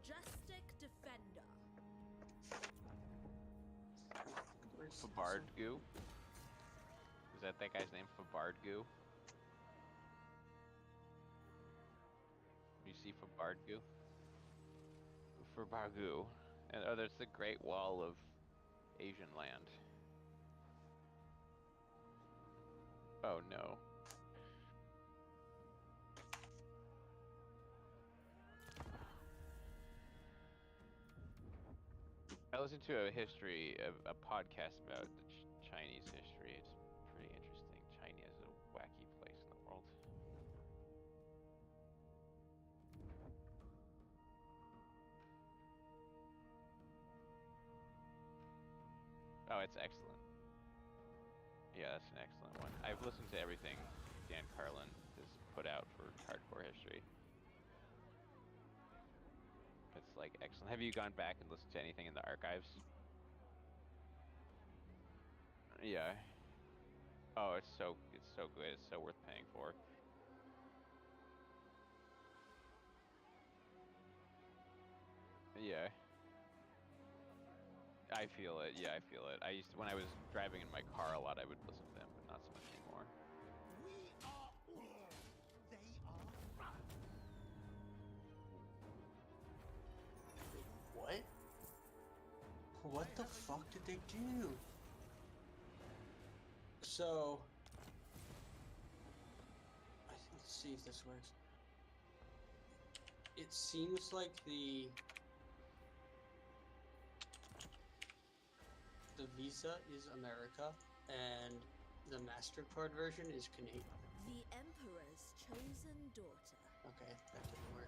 majestic defender. Fabardgu? Is that guy's name? Fabardgu? You see Fabardgu? Fabargu. And oh, there's the Great Wall of Asian land. Oh no. I listened to a podcast about the Chinese history. It's pretty interesting. China is a wacky place in the world. Oh, it's excellent. Yeah, that's an excellent one. I've listened to everything Dan Carlin has put out for hardcore history. It's like excellent. Have you gone back and listened to anything in the archives? Yeah. Oh, it's so good. It's so worth paying for. Yeah. I feel it. Yeah, I feel it. I used to, when I was driving in my car a lot, I would listen to them, but not so much anymore. We are all. They are none. What? What the fuck did they do? So, let's see if this works. It seems like the Visa is America and the MasterCard version is Canadian. The Emperor's chosen daughter. Okay, that didn't work.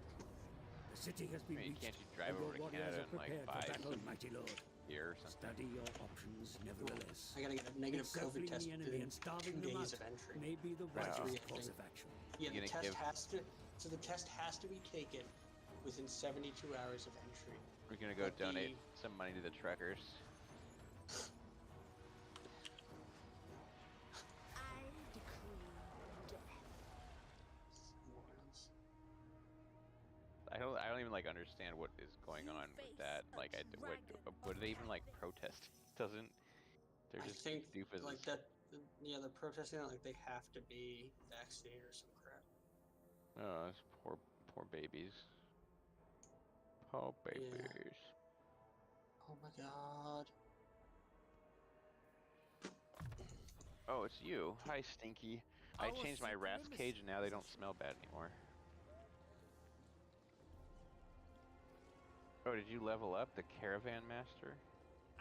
The city has been I mean, reached, can't you drive and your over to warriors Canada are and like prepared buy for battle, some mighty lord. gear or something? Study your options, nevertheless. I gotta get a negative COVID Encircling test the enemy within and starving 2 them days out of entry. may be the That's wisest real course thing. of action. Yeah, You the gonna test give- has to. So the test has to be taken within 72 hours of entry. We're gonna go But donate some money to the truckers. I decree death. Morons. I don't even like understand what is going You on with face that. a Like, dragon what are they even of like protesting? Doesn't they're I just think doofuses. like that. Yeah, they're protesting that like they have to be vaccinated or some crap. Oh, those poor babies. Poor babies. Oh my god. Oh, it's you. Hi, Stinky. I Our changed my rat's supremacy cage and now they is don't smell bad anymore. Oh, did you level up the Caravan Master?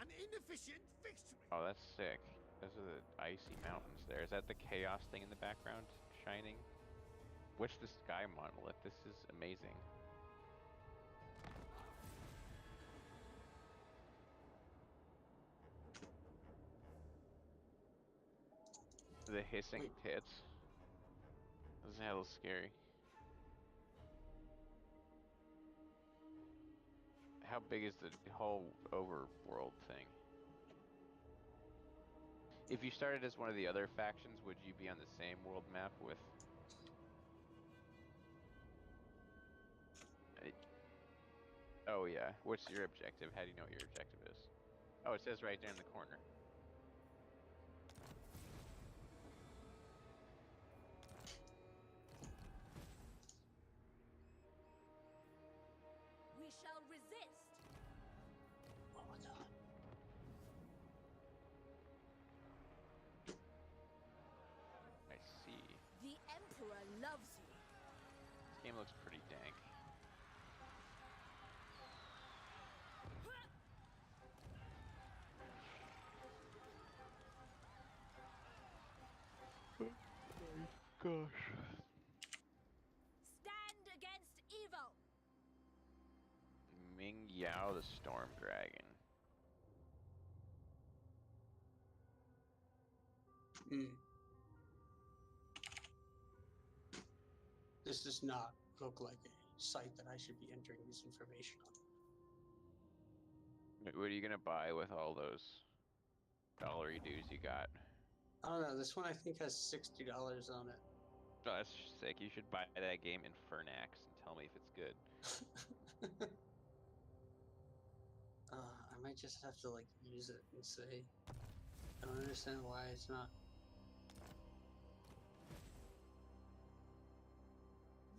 An inefficient victory. Oh, that's sick. Those are the icy mountains there. Is that the chaos thing in the background shining? What's the sky monolith? This is amazing. The hissing Wait. tits. This is hella scary. How big is the whole overworld thing? If you started as one of the other factions, would you be on the same world map with... Oh yeah, what's your objective? How do you know what your objective is? Oh, it says right there in the corner. We shall resist. Oh my god. I see. The Emperor loves you. This game looks pretty dank. Gosh. Stand against evil. Ming Yao the Storm Dragon. This does not look like a site that I should be entering this information on. What are you gonna buy with all those dollary dues you got? I don't know. This one I think has $60 on it. Oh, that's sick. You should buy that game in Fernax and tell me if it's good. might just have to like use it and say, I don't understand why it's not.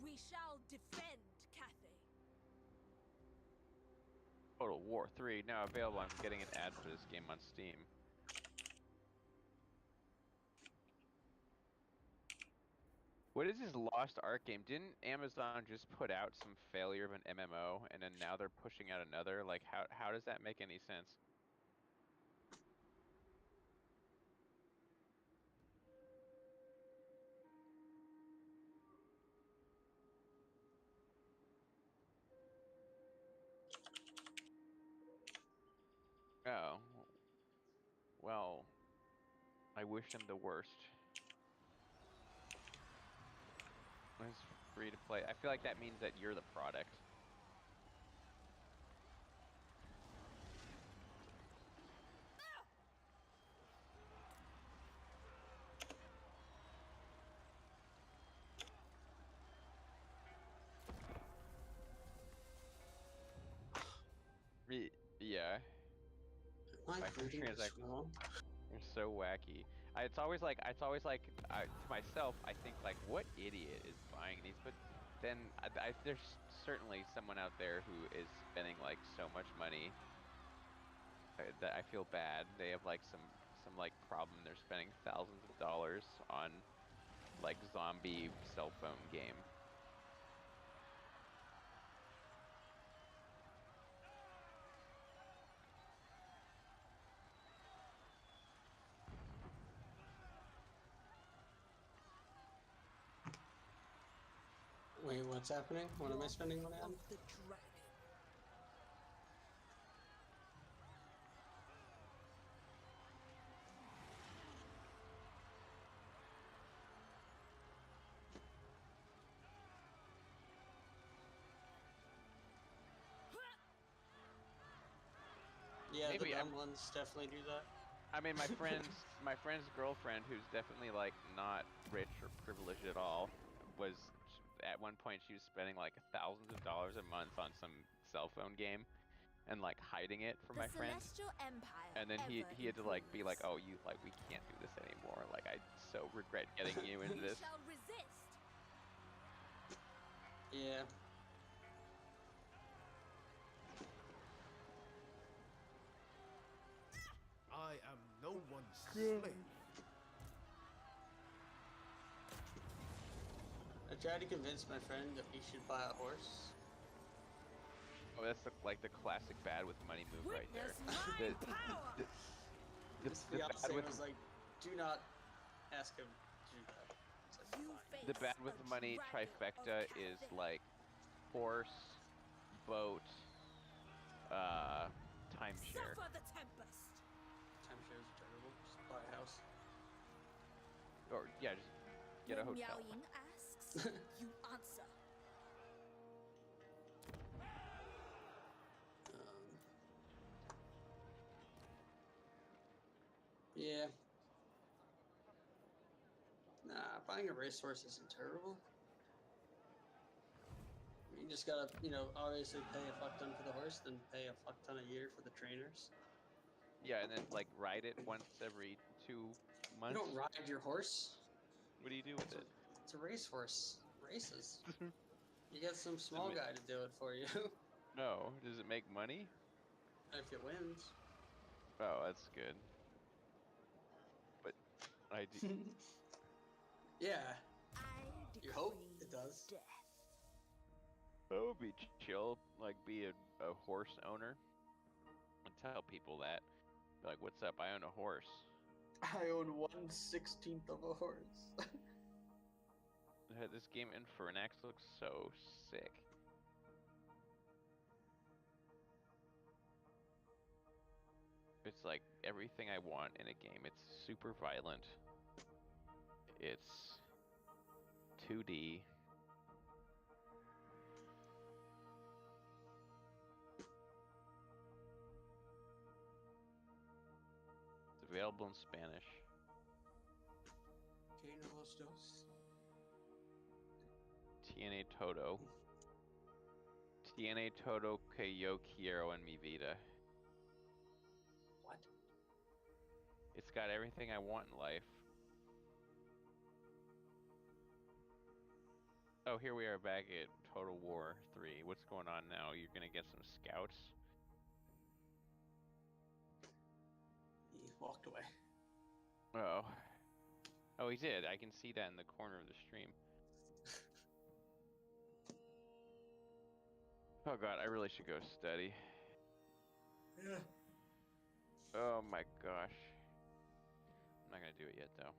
We shall defend Cathay. Total War 3 now available. I'm getting an ad for this game on Steam. What is this Lost Ark game? Didn't Amazon just put out some failure of an MMO and then now they're pushing out another? Like how does that make any sense? Oh. Well, I wish them the worst. It's free to play. I feel like that means that you're the product. Yeah. My Microtransactions. transaction wrong. They're so wacky. It's always like to myself, I think like, what idiot is buying these? But then there's certainly someone out there who is spending like so much money that I feel bad. They have like some like problem. They're spending thousands of dollars on like zombie cell phone game. Wait, what's happening? What am I spending money on? Of the dragon. Yeah, Maybe the dumb ones definitely do that. I mean, my friend's girlfriend, who's definitely like not rich or privileged at all, was at one point she was spending like thousands of dollars a month on some cell phone game, and like hiding it from my friends. Celestial Empire. And then he had to like be like, improves. oh, we can't do this anymore. Like I so regret getting you into We this. shall resist. Yeah. I am no one's slave. I tried to convince my friend that he should buy a horse. Oh, that's like the classic bad with money move right there. Witness my power. His The bad fiance with was like, do not ask him to do that. It's like, You fine. face the bad with a money dragon trifecta of is Cathay. like horse, boat, timeshare. Suffer the tempest. Timeshares are terrible. Just buy a house. Or yeah, just get a When hotel. Miao Ying asks, you answer. Yeah. Nah, buying a racehorse isn't terrible. You just gotta, obviously pay a fuck ton for the horse, then pay a fuck ton a year for the trainers. Yeah, and then like ride it once every 2 You months. don't ride your horse. What do you do with it? It's a racehorse. Races. You get some small guy to do it for you. No. Does it make money? If it wins. Oh, that's good. But I do. Yeah. I You hope decree it does. death. That would be chill. Like be a horse owner. And tell people that. Be like, what's up? I own a horse. I own 1/16 of a horse. This game Infernax looks so sick. It's like everything I want in a game. It's super violent. It's 2D. It's available in Spanish. Que no los dos. Tiene todo. Tiene todo que yo quiero en mi vida. got everything I want in life. Oh, here we are back at Total War 3. What's going on now? You're gonna get some scouts? He walked away. Oh. Oh, he did. I can see that in the corner of the stream. Oh god, I really should go study. Yeah. Oh my gosh. I'm not gonna do it yet, though.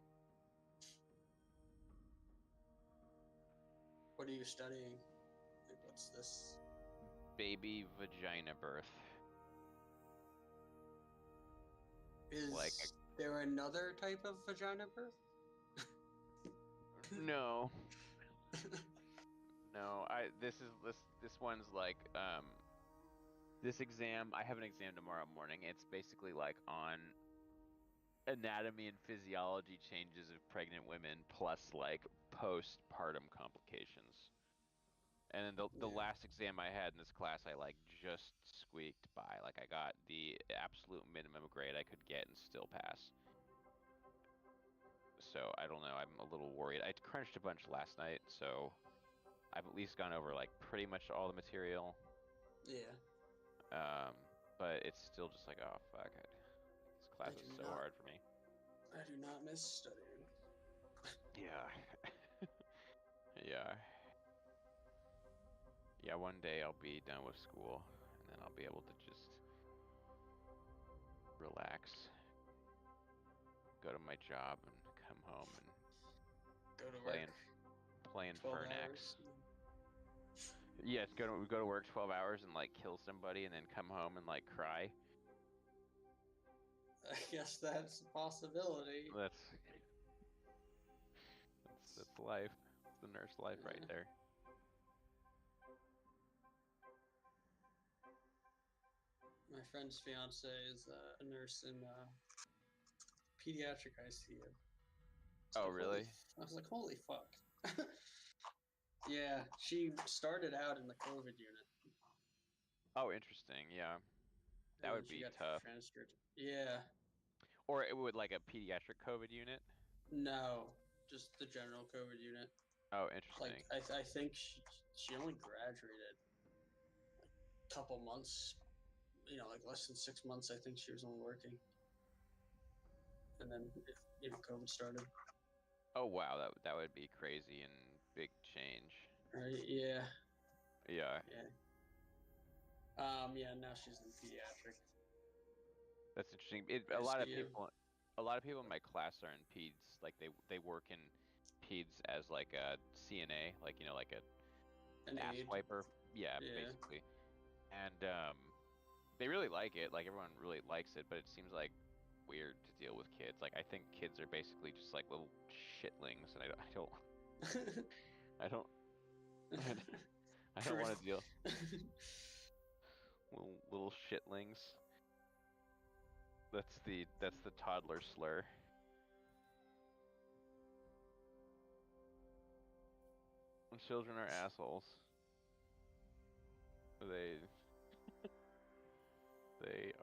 What are you studying? Like, what's this? Baby vagina birth. Is Like there another type of vagina birth? No. No, this one's like this exam, I have an exam tomorrow morning. It's basically like on anatomy and physiology changes of pregnant women plus like postpartum complications. And then the Yeah. last exam I had in this class, I like just squeaked by. Like I got the absolute minimum grade I could get and still pass. So I don't know, I'm a little worried. I crunched a bunch last night, so I've at least gone over like pretty much all the material. Yeah. But it's still just like, oh fuck, this class I is do so not- hard for me. I do not miss studying. Yeah. Yeah. Yeah, one day I'll be done with school, and then I'll be able to just relax, go to my job, and come home and Go to play work. play 12 Infernax. hours. Yes, go to work 12 hours and like kill somebody, and then come home and like cry. I guess that's a possibility. That's life. It's the nurse life right Yeah. there. My friend's fiance is a nurse in pediatric ICU. Oh, really? I was like, holy fuck. Yeah, she started out in the COVID unit. Oh, interesting. Yeah, that and would then she be got tough. transferred. Yeah, Or it would like a pediatric COVID unit. no, just the general COVID unit. Oh, interesting. Like, I think she only graduated like a couple months, like less than 6 months. I think she was only working, and then COVID started. Oh wow, that would be crazy and big change. Right? Yeah. Yeah, Yeah. Now she's in pediatric. that's interesting. A lot of ICU. people in my class are in peds. Like they work in peds as like a CNA, like like An ass aide. wiper. Yeah, Yeah. basically. And they really like it. Like everyone really likes it, but it seems like weird to deal with kids. Like I think kids are basically just like little shitlings, and I don't I don't want to deal little shitlings. That's the toddler slur. And children are assholes. They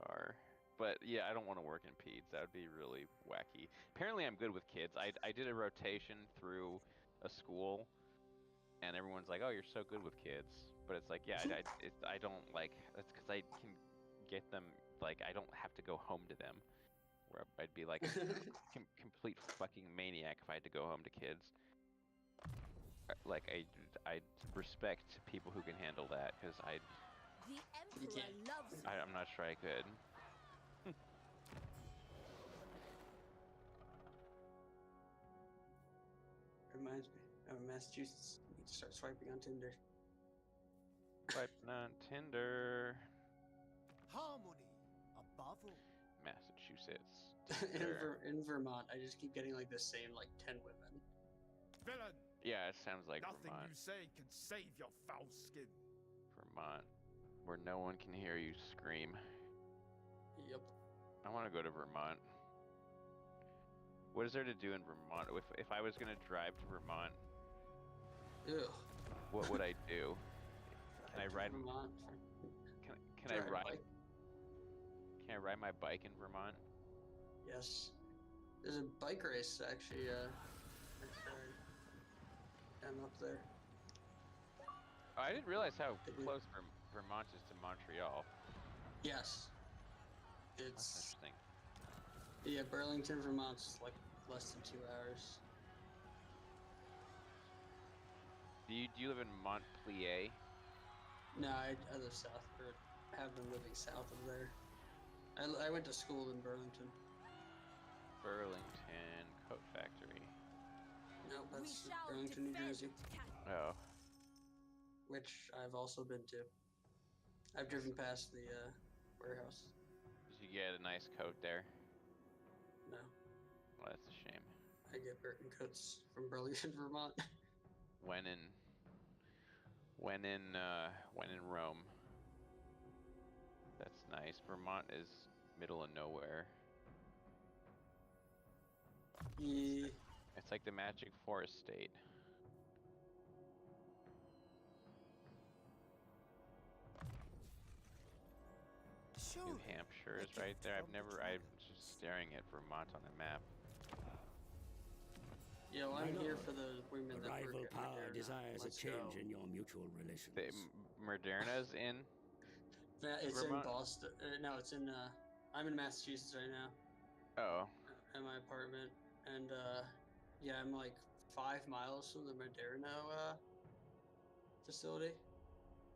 are. But yeah, I don't want to work in peds. That would be really wacky. Apparently I'm good with kids. I did a rotation through a school, and everyone's like, "Oh, you're so good with kids." But it's like, yeah, I don't like. That's because I can get them. Like, I don't have to go home to them. Where I'd be like a complete fucking maniac if I had to go home to kids. Like I respect people who can handle that, because The Emperor can't. loves I'm not sure I could. Reminds me, I'm in Massachusetts. I need to start swiping on Tinder. Swiping on Tinder. Harmony above all. Massachusetts. in, Tinder. in Vermont, I just keep getting like the same 10 women. Villain, Yeah, it sounds like nothing Vermont. you say can save your foul skin. Vermont, where no one can hear you scream. Yep. I want to go to Vermont. What is there to do in Vermont? If I was gonna drive to Vermont, Ew. what would I do? Can I ride? Vermont? Can I Drive ride? bike? Can I ride my bike in Vermont? Yes. There's a bike race actually. I'm up there. Oh, I didn't realize how Did we- close Vermont is to Montreal. Yes. That's It's interesting. yeah, Burlington, Vermont's like less than 2 hours. Do you live in Montpelier? No, I live south, or have been living south of there. I went to school in Burlington. Burlington Coat Factory. No, We that's shall Burlington, New defend Jersey, Cathay. Oh, which I've also been to. I've driven past the warehouse. did you get a nice coat there? No, Well, that's a shame. I get Burton coats from Burlington, Vermont. When in Rome. That's nice. Vermont is middle of nowhere. Yeah, It's like the Magic Forest state. New Hampshire is right there. I'm just staring at Vermont on the map. yo, I'm here for the women A that rival work at power Moderna. desires Let's a change go. in your mutual relations. Moderna's in. It's Vermont? in Boston. No, it's in. I'm in Massachusetts right now Oh, at my apartment, and yeah, I'm like 5 miles from the Moderna facility.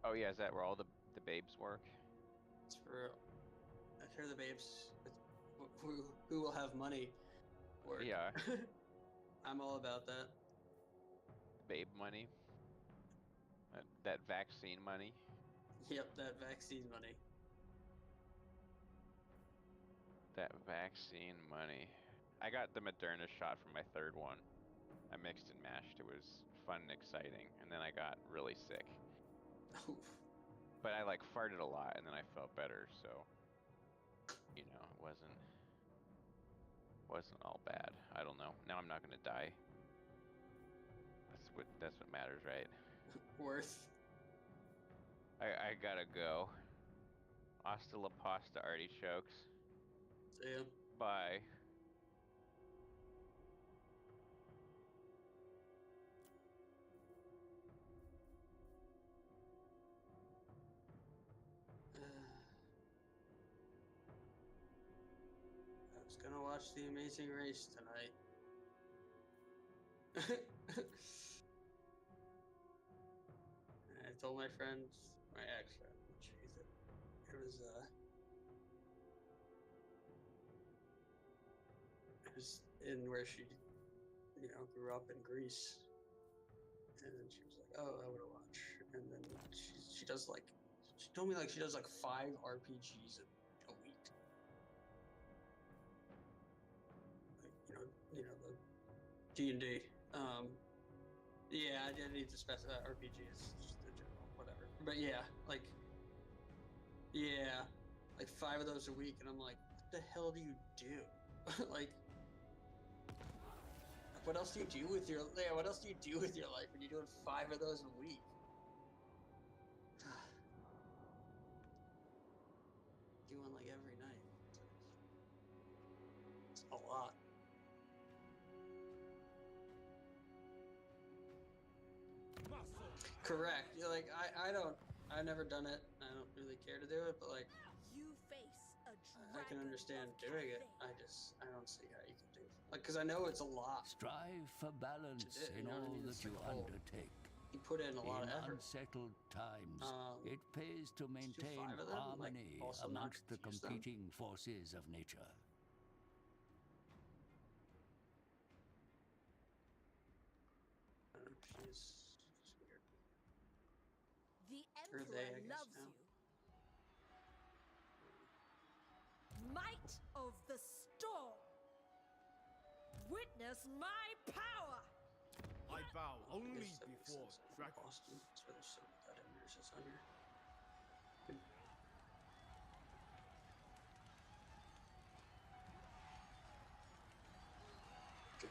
oh yeah. Is that where all the babes work? It's for I hear the babes who will have money work. Yeah, I'm all about that. babe money. That vaccine money. Yep, that vaccine money. That vaccine money. I got the Moderna shot for my third one. I mixed and matched. It was fun and exciting, and then I got really sick. Oof. But I like farted a lot, and then I felt better. So, you know, it wasn't all bad. I don't know. Now I'm not gonna die. That's what matters, right? Worth. I gotta go. Hasta la pasta, artichokes. See ya. Bye. I was gonna watch The Amazing Race tonight. I told my friends, my ex-friend, jeez, it was in where she, grew up in Greece, and then she was like, "Oh, I want to watch," and then she told me like she does like 5 RPGs a week, like the D&D. Yeah, I didn't need to specify RPGs, just the general whatever. But yeah, like 5 of those a week, and I'm like, what the hell do you do? like, what else do you do with your What else do you do with your life when you're doing 5 of those a week? Do one like every night. It's a lot. Muscle. Correct. You're like, I've never done it. I don't really care to do it, but like, You face a I can dragon understand of doing it. Cathay. I don't see how you can do it. Like, because I know it's a lot. Strive for balance To do, in you know what I all mean? that It's you like a whole- undertake. You put in a lot of In effort. unsettled times, Um, it pays to maintain 5 of them, like, harmony also not amongst the confuse them. competing forces of nature. She's weird. The Or Emperor they, I guess, loves now. you. Might of the storm. Witness my power. I bow only Guess that makes before sense. dragons. Boston. That's why there's so many goddamn nurses on here. Good. Good.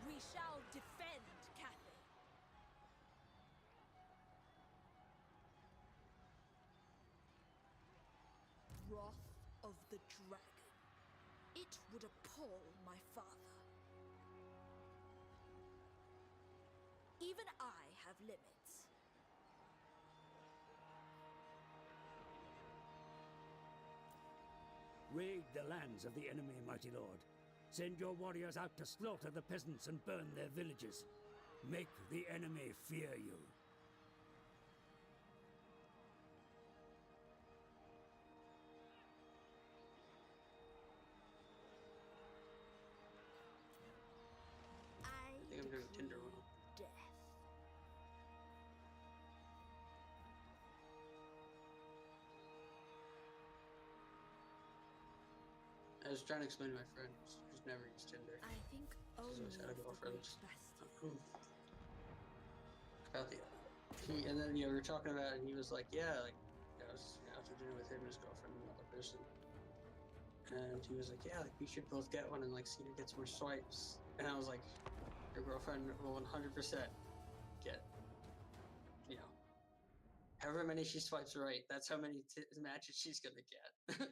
We shall defend Cathay. the dragon. It would appall my father. Even I have limits. Raid the lands of the enemy, mighty lord. Send your warriors out to slaughter the peasants and burn their villages. Make the enemy fear you. I think I'm doing Tinder decree wrong. death. I was trying to explain to my friend who's never used Tinder I think always only had a of the girlfriend. great Bastion. about the and then we were talking about it, and he was like, yeah, like I was out to dinner with him and his girlfriend and another person, and he was like, yeah, like we should both get one and like see who gets more swipes. And I was like, your girlfriend will 100% get, you know, however many she swipes right, that's how many matches she's gonna get.